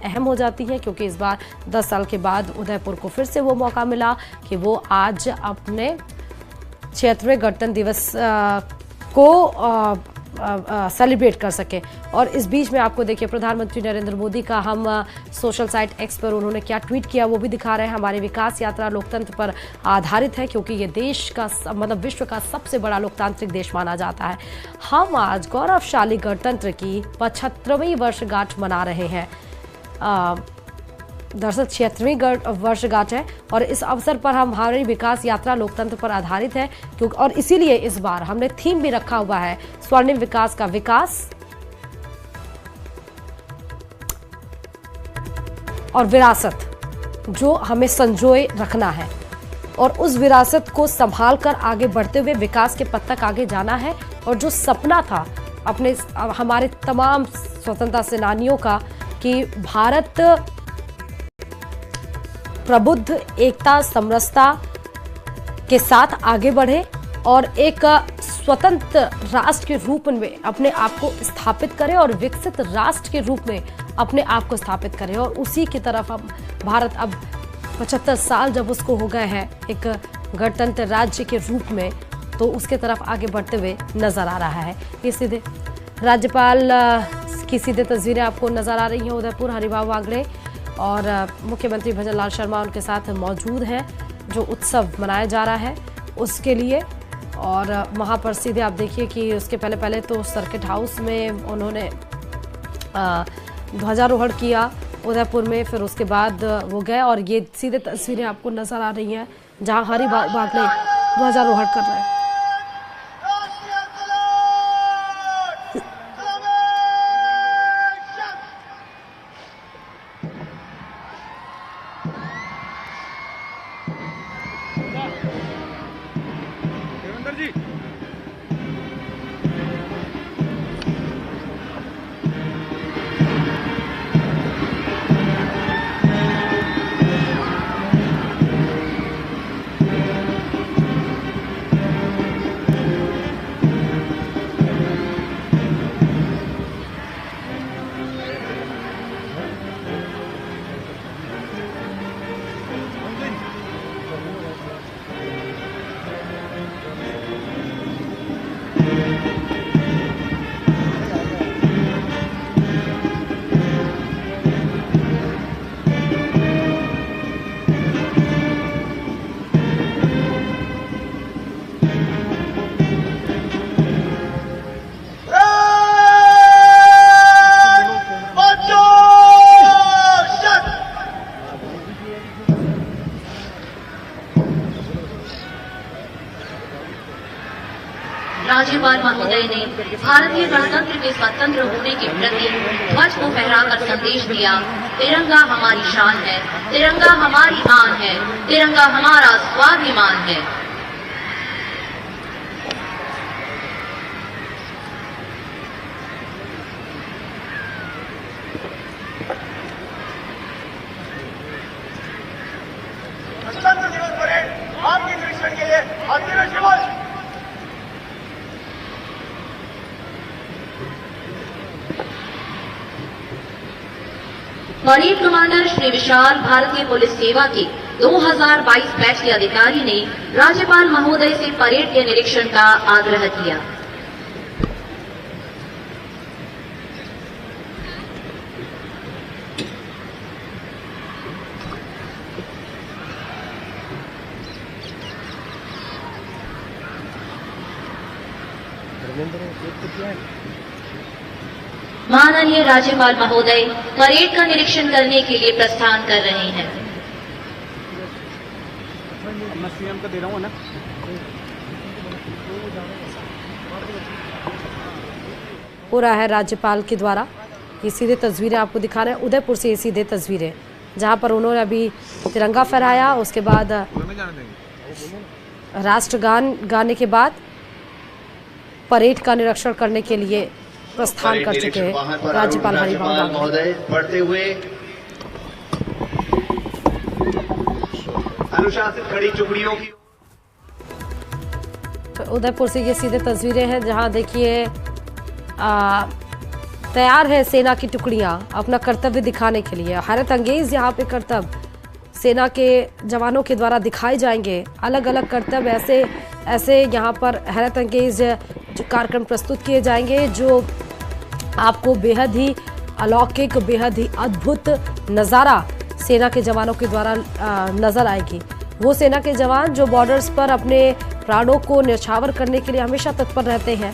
अहम हो जाती हैं, क्योंकि इस बार 10 साल के बाद उदयपुर को फिर से वो मौका मिला कि वो आज अपने 76वें गणतंत्र दिवस को सेलिब्रेट कर सके। और इस बीच में आपको देखिए प्रधानमंत्री नरेंद्र मोदी का हम सोशल साइट एक्स पर उन्होंने क्या ट्वीट किया वो भी दिखा रहे हैं। हमारी विकास यात्रा लोकतंत्र पर आधारित है, क्योंकि ये देश का मतलब विश्व का सबसे बड़ा लोकतांत्रिक देश माना जाता है। हम आज गौरवशाली गणतंत्र की 75वीं वर्षगांठ मना रहे हैं। दरअसल 76वीं वर्षगांठ है और इस अवसर पर हमारी विकास यात्रा लोकतंत्र पर आधारित है, क्योंकि और इसीलिए इस बार हमने थीम भी रखा हुआ है स्वर्णिम विकास का विकास और विरासत, जो हमें संजोए रखना है और उस विरासत को संभाल कर आगे बढ़ते हुए विकास के पथ तक आगे जाना है। और जो सपना था अपने हमारे तमाम स्वतंत्रता सेनानियों का कि भारत प्रबुद्ध, एकता, समरसता के साथ आगे बढ़े और एक स्वतंत्र राष्ट्र के रूप में अपने आप को स्थापित करे और विकसित राष्ट्र के रूप में अपने आप को स्थापित करे। और उसी की तरफ अब भारत अब 75 साल जब उसको हो गए हैं एक गणतंत्र राज्य के रूप में, तो उसके तरफ आगे बढ़ते हुए नजर आ रहा है। ये सीधे राज्यपाल की सीधे तस्वीरें आपको नजर आ रही हैं। उदयपुर हरिभाऊ बागड़े और मुख्यमंत्री भजन लाल शर्मा उनके साथ मौजूद हैं, जो उत्सव मनाया जा रहा है उसके लिए। और वहाँ पर सीधे आप देखिए कि उसके पहले तो सर्किट हाउस में उन्होंने ध्वजारोहण किया उदयपुर में, फिर उसके बाद वो गए और ये सीधे तस्वीरें आपको नजर आ रही हैं जहाँ हरिभाऊ बागड़े ध्वजारोहण कर रहे हैं। राज्यपाल महोदय ने भारतीय गणतंत्र के स्वतंत्र होने के प्रति ध्वज को फहराकर संदेश दिया। तिरंगा हमारी शान है, तिरंगा हमारी आन है, तिरंगा हमारा स्वाभिमान है। गणतंत्र दिवस परेड आपके निरीक्षण के लिए अग्निवेश परेड कमांडर श्री विशाल भारतीय पुलिस सेवा के 2022 बैच के अधिकारी ने राज्यपाल महोदय से परेड के निरीक्षण का आग्रह किया। माननीय राज्यपाल महोदय परेड का निरीक्षण करने के लिए प्रस्थान कर रहे हैं। मैं सीएम को दे रहा हूँ ना। हो रहा है राज्यपाल के द्वारा। ये सीधे तस्वीरें आपको दिखा रहे हैं उदयपुर से, ये सीधे तस्वीरें जहां पर उन्होंने अभी तिरंगा फहराया, उसके बाद राष्ट्रगान गाने के बाद परेड का निरीक्षण करने के लिए प्रस्थान कर चुके हैं राज्यपाल हरिभाऊ महोदय। पढ़ते हुए अनुशासित खड़ी टुकड़ियों की। तो उदयपुर से ये सीधे तस्वीरें हैं जहां देखिए तैयार है सेना की टुकड़ियां अपना कर्तव्य दिखाने के लिए। हैरत अंगेज यहाँ पे कर्तव्य सेना के जवानों के द्वारा दिखाए जाएंगे। अलग अलग कर्तव्य ऐसे यहाँ पर हैरत अंगेज जो कार्यक्रम प्रस्तुत किए जाएंगे, जो आपको बेहद ही अलौकिक, बेहद ही अद्भुत नज़ारा सेना के जवानों के द्वारा नजर आएगी। वो सेना के जवान जो बॉर्डर्स पर अपने प्राणों को न्यौछावर करने के लिए हमेशा तत्पर रहते हैं,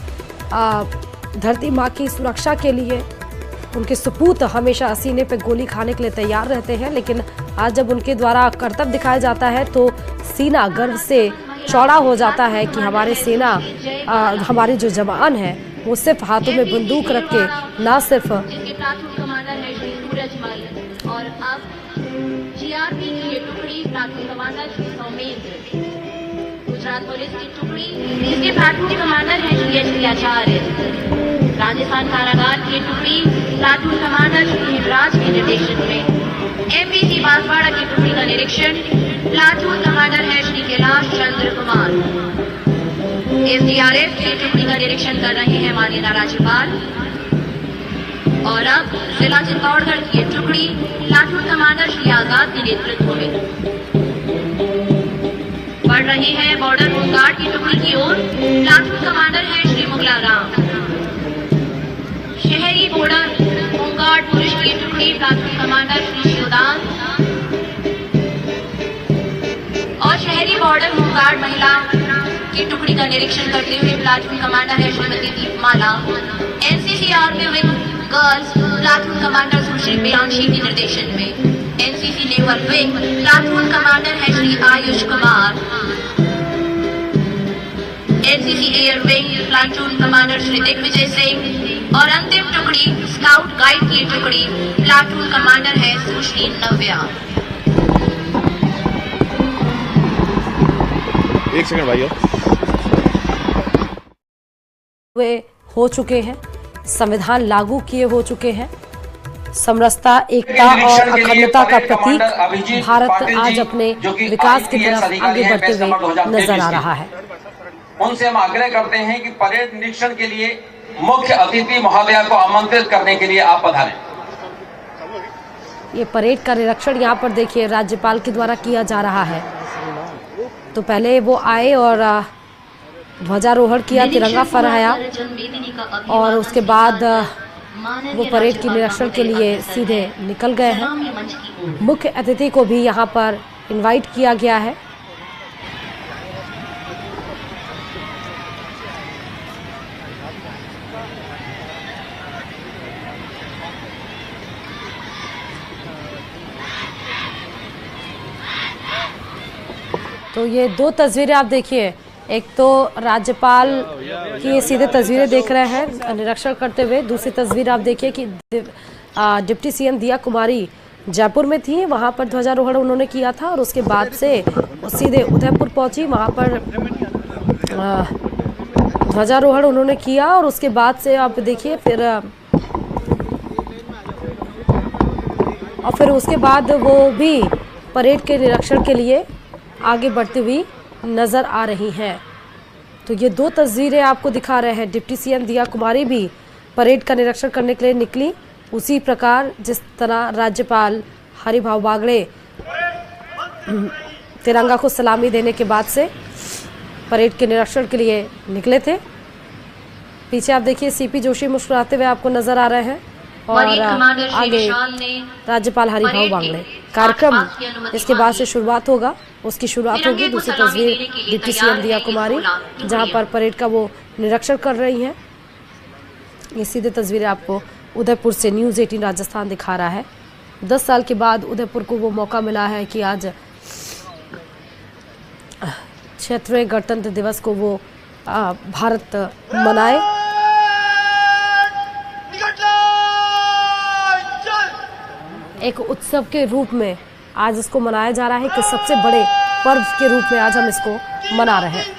धरती माँ की सुरक्षा के लिए उनके सपूत हमेशा सीने पे गोली खाने के लिए तैयार रहते हैं। लेकिन आज जब उनके द्वारा कर्तव्य दिखाया जाता है तो सीना गर्व से चौड़ा हो जाता है कि हमारे सेना हमारे जो जवान हैं वो सिर्फ हाथों में बंदूक रख के ना सिर्फ जिसके प्लाटून कमांडर है श्री सूरजमल और अब जीआरपी की ये टुकड़ी platoon commander Shri Saumendra, Gujarat police की टुकड़ी जिसके प्लाटून कमांडर है श्री एच आचार्य, राजस्थान कारागार की टुकड़ी प्लाटून कमांडर श्री हिमराज के निर्देशन में, एमबीसी बांसवाड़ा की टुकड़ी का निरीक्षण प्लाटून कमांडर है श्री कैलाश चंद्र कुमार, एसडीआरएफ की टुकड़ी का निरीक्षण कर रहे हैं माननीय राज्यपाल। और अब जिला चित्तौड़गढ़ की टुकड़ी प्लाटून कमांडर श्री आजाद के नेतृत्व में बढ़ रहे हैं बॉर्डर होमगार्ड की टुकड़ी की ओर। प्लाटून कमांडर है श्री मुगला राम, शहरी बॉर्डर होमगार्ड पुलिस की टुकड़ी प्लाटून कमांडर श्री शिवदास और शहरी बॉर्डर होमगार्ड महिला की टुकड़ी का निरीक्षण करते हुए प्लाटून कमांडर है Shrimati Deepmala, NCC army wing girls platoon commander Sushri Priyanshi के निर्देशन में, NCC naval wing platoon commander है Shri Ayush Kumar, NCC air wing platoon commander Shri Digvijay Singh और अंतिम टुकड़ी स्काउट गाइड की टुकड़ी प्लाटून कमांडर है सुश्री नव्या। एक सेकंड भाइयों, वे हो चुके हैं, संविधान लागू किए हो चुके हैं, समरसता, एकता और अखंडता का प्रतीक भारत आज अपने विकास की तरफ आगे बढ़ते हुए नजर आ रहा है। उनसे हम आग्रह करते हैं कि परेड निरीक्षण के लिए मुख्य अतिथि महोदया को आमंत्रित करने के लिए आप पधारें। ये परेड का निरीक्षण यहाँ पर देखिए राज्यपाल के द्वारा किया जा रहा है। तो पहले वो आए और ध्वजारोहण किया, तिरंगा फहराया और उसके बाद वो परेड की निरीक्षण के लिए सीधे निकल गए हैं। मुख्य अतिथि को भी यहाँ पर इनवाइट किया गया है। तो ये दो तस्वीरें आप देखिए, एक तो राज्यपाल की सीधे तस्वीरें देख रहे हैं निरीक्षण करते हुए, दूसरी तस्वीर आप देखिए कि डिप्टी सीएम दिया कुमारी जयपुर में थी, वहां पर ध्वजारोहण उन्होंने किया था और उसके बाद से सीधे उदयपुर पहुंची, वहां पर ध्वजारोहण उन्होंने किया और उसके बाद से आप देखिए फिर उसके बाद वो भी परेड के निरीक्षण के लिए आगे बढ़ती हुई नज़र आ रही हैं। तो ये दो तस्वीरें आपको दिखा रहे हैं। डिप्टी सीएम दिया कुमारी भी परेड का निरीक्षण करने के लिए निकली, उसी प्रकार जिस तरह राज्यपाल हरिभाऊ बागड़े तिरंगा को सलामी देने के बाद से परेड के निरीक्षण के लिए निकले थे। पीछे आप देखिए सीपी जोशी मुस्कुराते हुए आपको नजर आ रहे हैं और आगे राज्यपाल हरिभाऊ बागड़े। कार्यक्रम इसके बाद से शुरुआत होगा, उसकी शुरुआत होगी। दूसरी तस्वीर डिप्टी सीएम दिया कुमारी जहां पर परेड का वो निरीक्षण कर रही हैं। ये सीधे तस्वीरें आपको उदयपुर से न्यूज़ 18 राजस्थान दिखा रहा है। 10 साल के बाद उदयपुर को वो मौका मिला है कि आज 76वें गणतंत्र दिवस को वो भारत मनाए। एक उत्सव के रूप में आज इसको मनाया जा रहा है कि सबसे बड़े पर्व के रूप में आज हम इसको मना रहे हैं।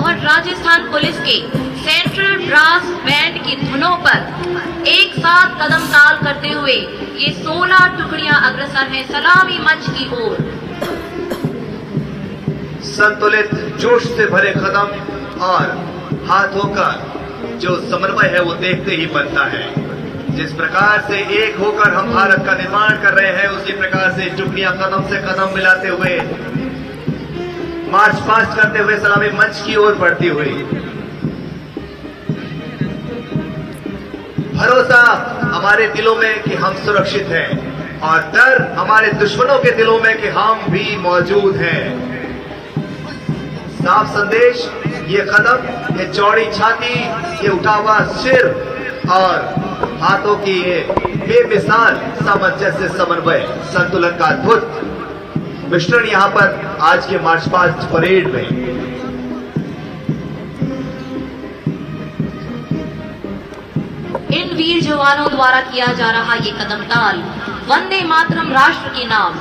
और राजस्थान पुलिस के सेंट्रल ब्रास बैंड की धुनों पर एक साथ कदम ताल करते हुए ये 16 टुकड़ियां अग्रसर हैं सलामी मंच की ओर। संतुलित जोश से भरे कदम और हाथों का जो समन्वय है वो देखते ही बनता है। जिस प्रकार से एक होकर हम भारत का निर्माण कर रहे हैं, उसी प्रकार से टुकड़ियां कदम से कदम मिलाते हुए मार्च पास्ट करते हुए सलामी मंच की ओर बढ़ती हुई। भरोसा हमारे दिलों में कि हम सुरक्षित हैं और डर हमारे दुश्मनों के दिलों में कि हम भी मौजूद हैं। साफ संदेश, ये कदम, ये चौड़ी छाती, ये उठा हुआ सिर और हाथों की ये बेमिसाल सामंजस्य, समन्वय, संतुलन का अद्भुत मिश्रण यहाँ पर आज के मार्च पास्ट परेड में। इन वीर जवानों द्वारा किया जा रहा ये कदम ताल वंदे मातरम राष्ट्र के नाम,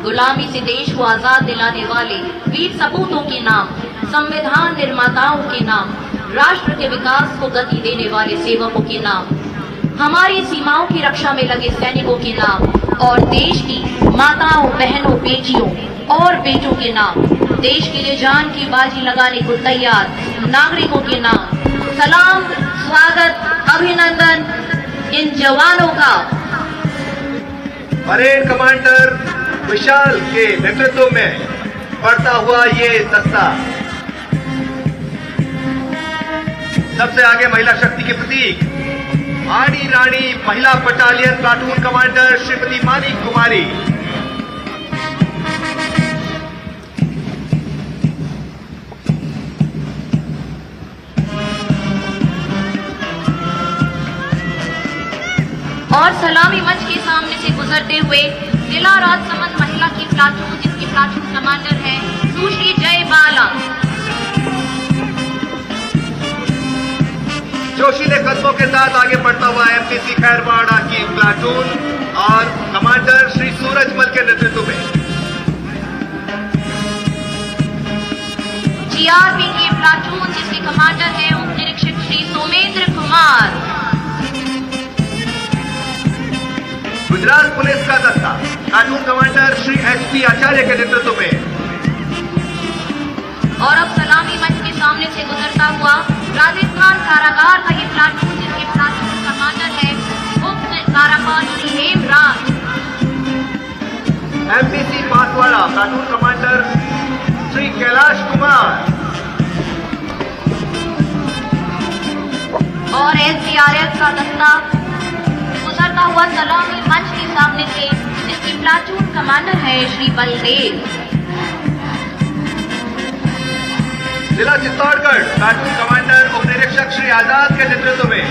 गुलामी से देश को आजाद दिलाने वाले वीर सपूतों के नाम, संविधान निर्माताओं के नाम, राष्ट्र के विकास को गति देने वाले सेवकों के नाम, हमारी सीमाओं की रक्षा में लगे सैनिकों के नाम और देश की माताओं, बहनों, बेटियों और बेटों के नाम, देश के लिए जान की बाजी लगाने को तैयार नागरिकों के नाम, सलाम, स्वागत, अभिनंदन इन जवानों का। परेड कमांडर विशाल के नेतृत्व में बढ़ता हुआ ये दस्ता सबसे आगे महिला शक्ति के प्रतीक आनी रानी महिला battalion platoon commander Shrimati Manik Kumari, और सलामी मंच के सामने से गुजरते हुए जिला राजसमंद महिला की प्लाटून, जिसकी प्लाटून कमांडर है सुश्री जय बाला। जोशीले कदमों के साथ आगे बढ़ता हुआ एमपीसी खैरवाड़ा की प्लाटून और कमांडर श्री सूरजमल के नेतृत्व में। जीआरपी की प्लाटून, जिसके कमांडर है उप निरीक्षक श्री सोमेंद्र कुमार। गुजरात पुलिस का दस्ता प्लाटून कमांडर श्री एचपी आचार्य के नेतृत्व में। और अब सलामी मंच के सामने से गुजरता हुआ राजस्थान कारागार का ये प्लाटून, जिसके प्लाटून कमांडर है उप कारागार Shri Hemraj. MPC Banswara platoon commander Shri Kailash Kumar और एसडीआरएफ का दस्ता गुजरता हुआ सलामी मंच के सामने से, जिसकी प्लाटून कमांडर है श्री बलदेव। जिला चित्तौड़गढ़ प्लाटून कमांडर उप निरीक्षक श्री आजाद के नेतृत्व में।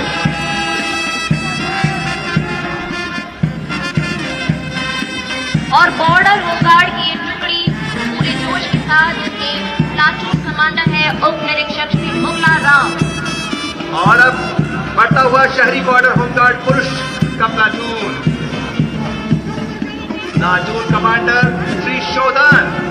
और बॉर्डर होमगार्ड की एक टुकड़ी पूरे जोश के साथ, जिसके प्लाटून कमांडर है उप निरीक्षक श्री मुगला राम। और अब बढ़ता हुआ शहरी बॉर्डर होमगार्ड पुरुष का प्लाटून, प्लाटून कमांडर श्री शोधन।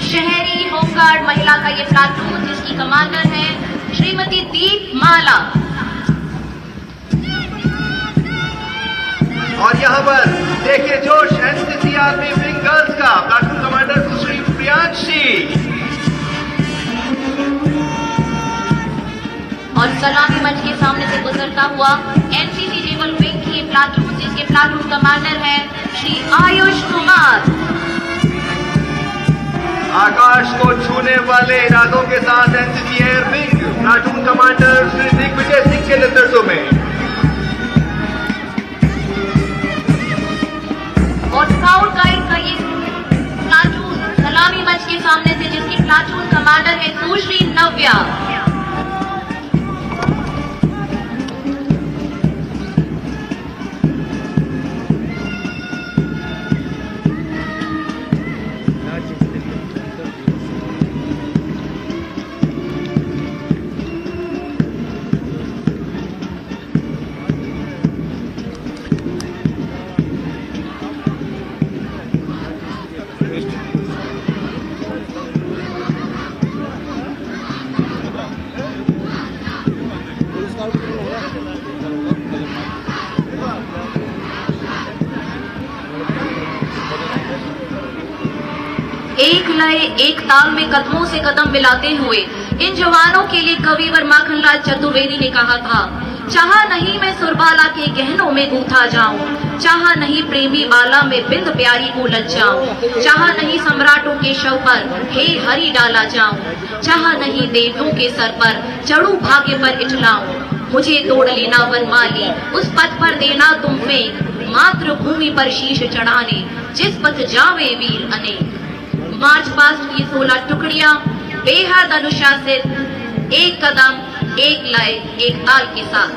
शहरी होमगार्ड महिला का ये प्लाटून, जिसकी कमांडर है श्रीमती दीप माला। और यहाँ पर देखिए जोश एनसीसी आर्मी विंग गर्ल्स का प्लाटून कमांडर सुश्री प्रियांशी। और सलामी मंच के सामने से गुजरता हुआ एनसीसी नेवल विंग की प्लाटून, जिसके प्लाटून कमांडर है श्री आयुष कुमार। आकाश को छूने वाले इरादों के साथ NCC air wing platoon commander Shri Digvijay Singh के नेतृत्व में। और स्काउट गाइड का ये प्लाटून सलामी मंच के सामने से, जिसकी प्लाटून कमांडर है सुश्री नव्या। लय एक ताल में कदमों से कदम मिलाते हुए इन जवानों के लिए कविवर माखनलाल चतुर्वेदी ने कहा था, चाहा नहीं मैं सुरबाला के गहनों में गूंथा जाऊं, चाहा नहीं प्रेमी बाला में बिंद प्यारी को लज्जाऊं, चाहा नहीं सम्राटों के शव पर हे हरि डाला जाऊं, चाहा नहीं देवियों के सर पर चढ़ू भाग्य पर इठलाऊं, मुझे तोड़ लेना वनमाली उस पथ पर देना तुम फेंक, मातृभूमि पर शीश चढ़ाने जिस पथ जावे वीर अनेक। मार्च पास्ट की 16 टुकड़ियां बेहद अनुशासित, एक कदम एक लय एक ताल के साथ।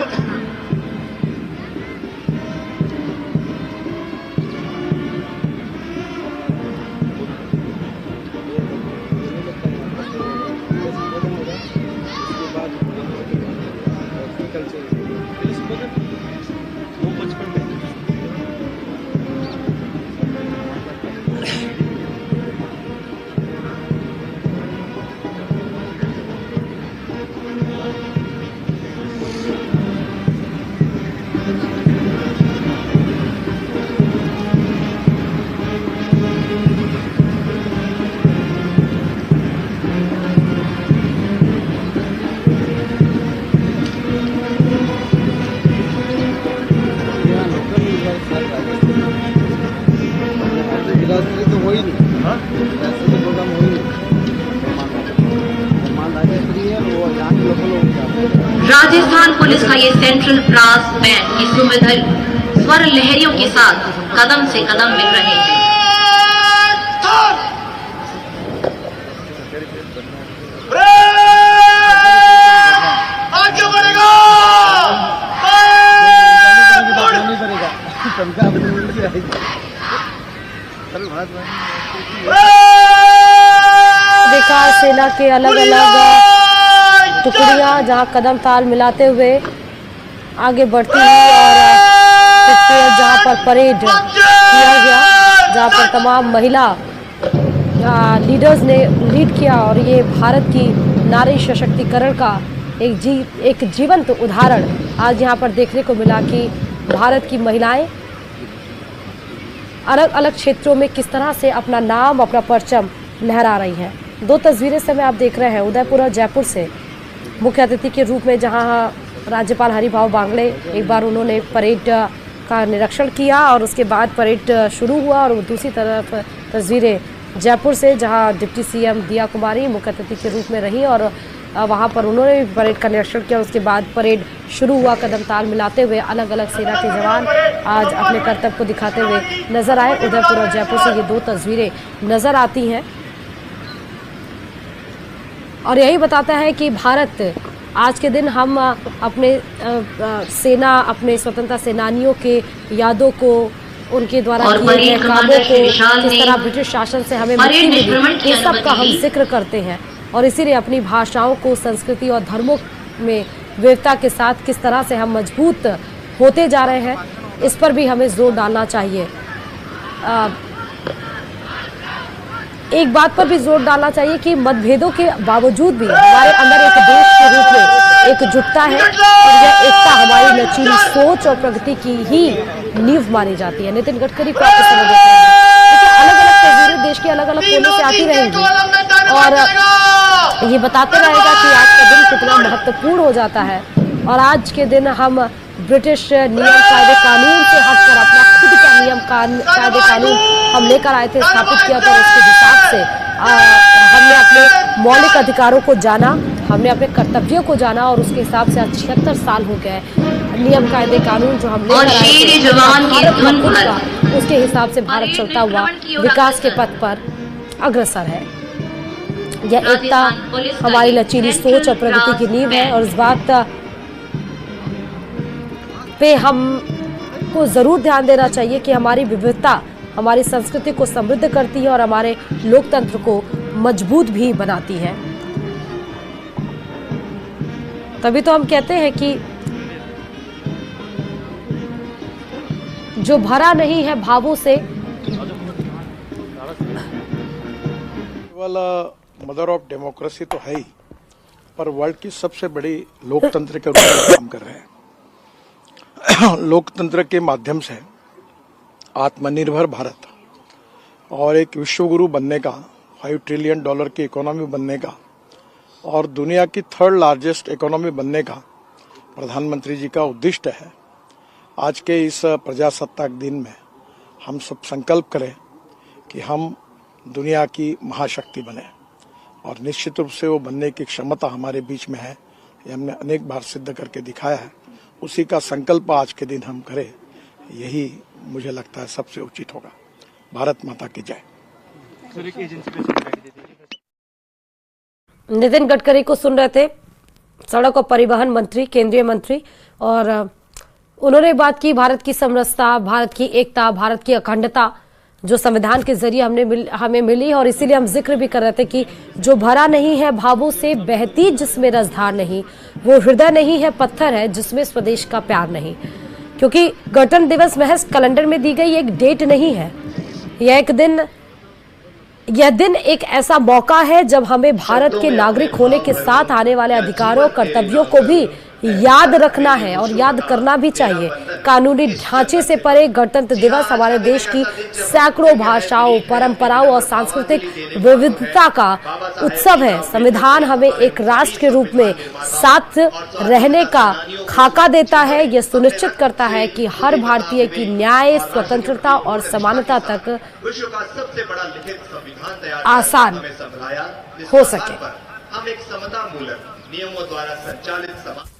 राजस्थान पुलिस का ये सेंट्रल ब्रास बैंड की सुमधुर स्वर लहरियों के साथ कदम से कदम मिल रहे हैं। आगे बढ़ेगा देखा सेना के अलग अलग टुकड़ियां जहां कदम ताल मिलाते हुए आगे बढ़ती है और फिर जहां पर परेड किया गया, जहां पर तमाम महिला लीडर्स ने लीड किया और ये भारत की नारी सशक्तिकरण का एक जीवंत उदाहरण आज यहाँ पर देखने को मिला कि भारत की महिलाएं अलग अलग क्षेत्रों में किस तरह से अपना नाम, अपना परचम लहरा रही हैं। दो तस्वीरें समय आप देख रहे हैं उदयपुर और जयपुर से, मुख्य अतिथि के रूप में जहां राज्यपाल हरिभाऊ बांगड़े एक बार उन्होंने परेड का निरीक्षण किया और उसके बाद परेड शुरू हुआ, और दूसरी तरफ तस्वीरें जयपुर से जहां डिप्टी सीएम दिया कुमारी मुख्य अतिथि के रूप में रही और वहां पर उन्होंने भी परेड का निरीक्षण किया। उसके बाद परेड शुरू हुआ, कदम ताल मिलाते हुए अलग अलग सेना के जवान आज अपने कर्तव्य को दिखाते हुए नजर आए। उदयपुर और जयपुर से ये दो तस्वीरें नजर आती हैं और यही बताता है कि भारत आज के दिन हम अपने सेना, अपने स्वतंत्रता सेनानियों के यादों को, उनके द्वारा किए गए कामों को, किस तरह ब्रिटिश शासन से हमें मुक्ति मिली, इस सब का हम जिक्र करते हैं और इसीलिए अपनी भाषाओं को, संस्कृति और धर्मों में विविधता के साथ किस तरह से हम मजबूत होते जा रहे हैं, इस पर भी हमें जोर डालना चाहिए। एक बात पर भी जोर डालना चाहिए कि मतभेदों के बावजूद भी हमारे अंदर एक देश के रूप में एकजुटता है और यह एकता हमारी लचीली सोच और प्रगति की ही नींव मानी जाती है। नितिन गडकरी को आपके समय देते हैं, अलग अलग तस्वीरें देश के अलग अलग कोने से आती रहेंगी और ये बताते रहेगा कि आज का दिन कितना महत्वपूर्ण हो जाता है और आज के दिन हम ब्रिटिश नियम कायदे कानून से हटकर अपना खुद का नियम कायदे कानून हम लेकर आए थे, स्थापित किया था। उसके हिसाब से हमने अपने मौलिक अधिकारों को जाना, हमने अपने कर्तव्यों को जाना और उसके हिसाब से आज 76 साल हो गए। नियम कायदे कानून जो हम लेकर आए थे उसके हिसाब से भारत चलता हुआ विकास के पथ पर अग्रसर है। यह एकता हमारी लचीली सोच और प्रगति की नींव है और इस बात पे हम को जरूर ध्यान देना चाहिए कि हमारी विविधता हमारी संस्कृति को समृद्ध करती है और हमारे लोकतंत्र को मजबूत भी बनाती है। तभी तो हम कहते हैं कि जो भरा नहीं है भावों से, केवल मदर ऑफ डेमोक्रेसी तो है ही, पर वर्ल्ड की सबसे बड़ी लोकतंत्र के रूप में काम कर रहे हैं। लोकतंत्र के माध्यम से आत्मनिर्भर भारत और एक विश्व गुरु बनने का $5 ट्रिलियन की इकोनॉमी बनने का और दुनिया की 3rd लार्जेस्ट इकोनॉमी बनने का प्रधानमंत्री जी का उद्दिष्ट है। आज के इस प्रजासत्ताक दिन में हम सब संकल्प करें कि हम दुनिया की महाशक्ति बने और निश्चित रूप से वो बनने की क्षमता हमारे बीच में है। ये हमने अनेक बार सिद्ध करके दिखाया है। उसी का संकल्प आज के दिन हम करें, यही मुझे लगता है सबसे उचित होगा। भारत माता की जय। नितिन गडकरी को सुन रहे थे, सड़क और परिवहन मंत्री, केंद्रीय मंत्री, और उन्होंने बात की भारत की समरसता, भारत की एकता, भारत की अखंडता जो संविधान के जरिए हमें मिली। और इसीलिए हम जिक्र भी कर रहे थे कि जो भरा नहीं है भावों से, बहती जिसमें रसधार नहीं, वो हृदय नहीं है, पत्थर है जिसमें स्वदेश का प्यार नहीं। क्योंकि गणतंत्र दिवस महज कैलेंडर में दी गई एक डेट नहीं है, यह दिन एक ऐसा मौका है जब हमें भारत के नागरिक होने के साथ आने वाले अधिकारों, कर्तव्यों को भी याद रखना है और याद करना भी चाहिए। कानूनी ढांचे से परे गणतंत्र दिवस हमारे देश की सैकड़ों भाषाओं, परंपराओं और सांस्कृतिक विविधता का उत्सव है। संविधान हमें एक राष्ट्र के रूप में साथ रहने का खाका देता है। यह सुनिश्चित करता है कि हर भारतीय की न्याय, स्वतंत्रता और समानता तक विश्व का सबसे बड़ा लिखित संविधान तैयार आसान हमें संभलाया, हो सके। हम एक समता मूलक नियमों द्वारा संचालित समाज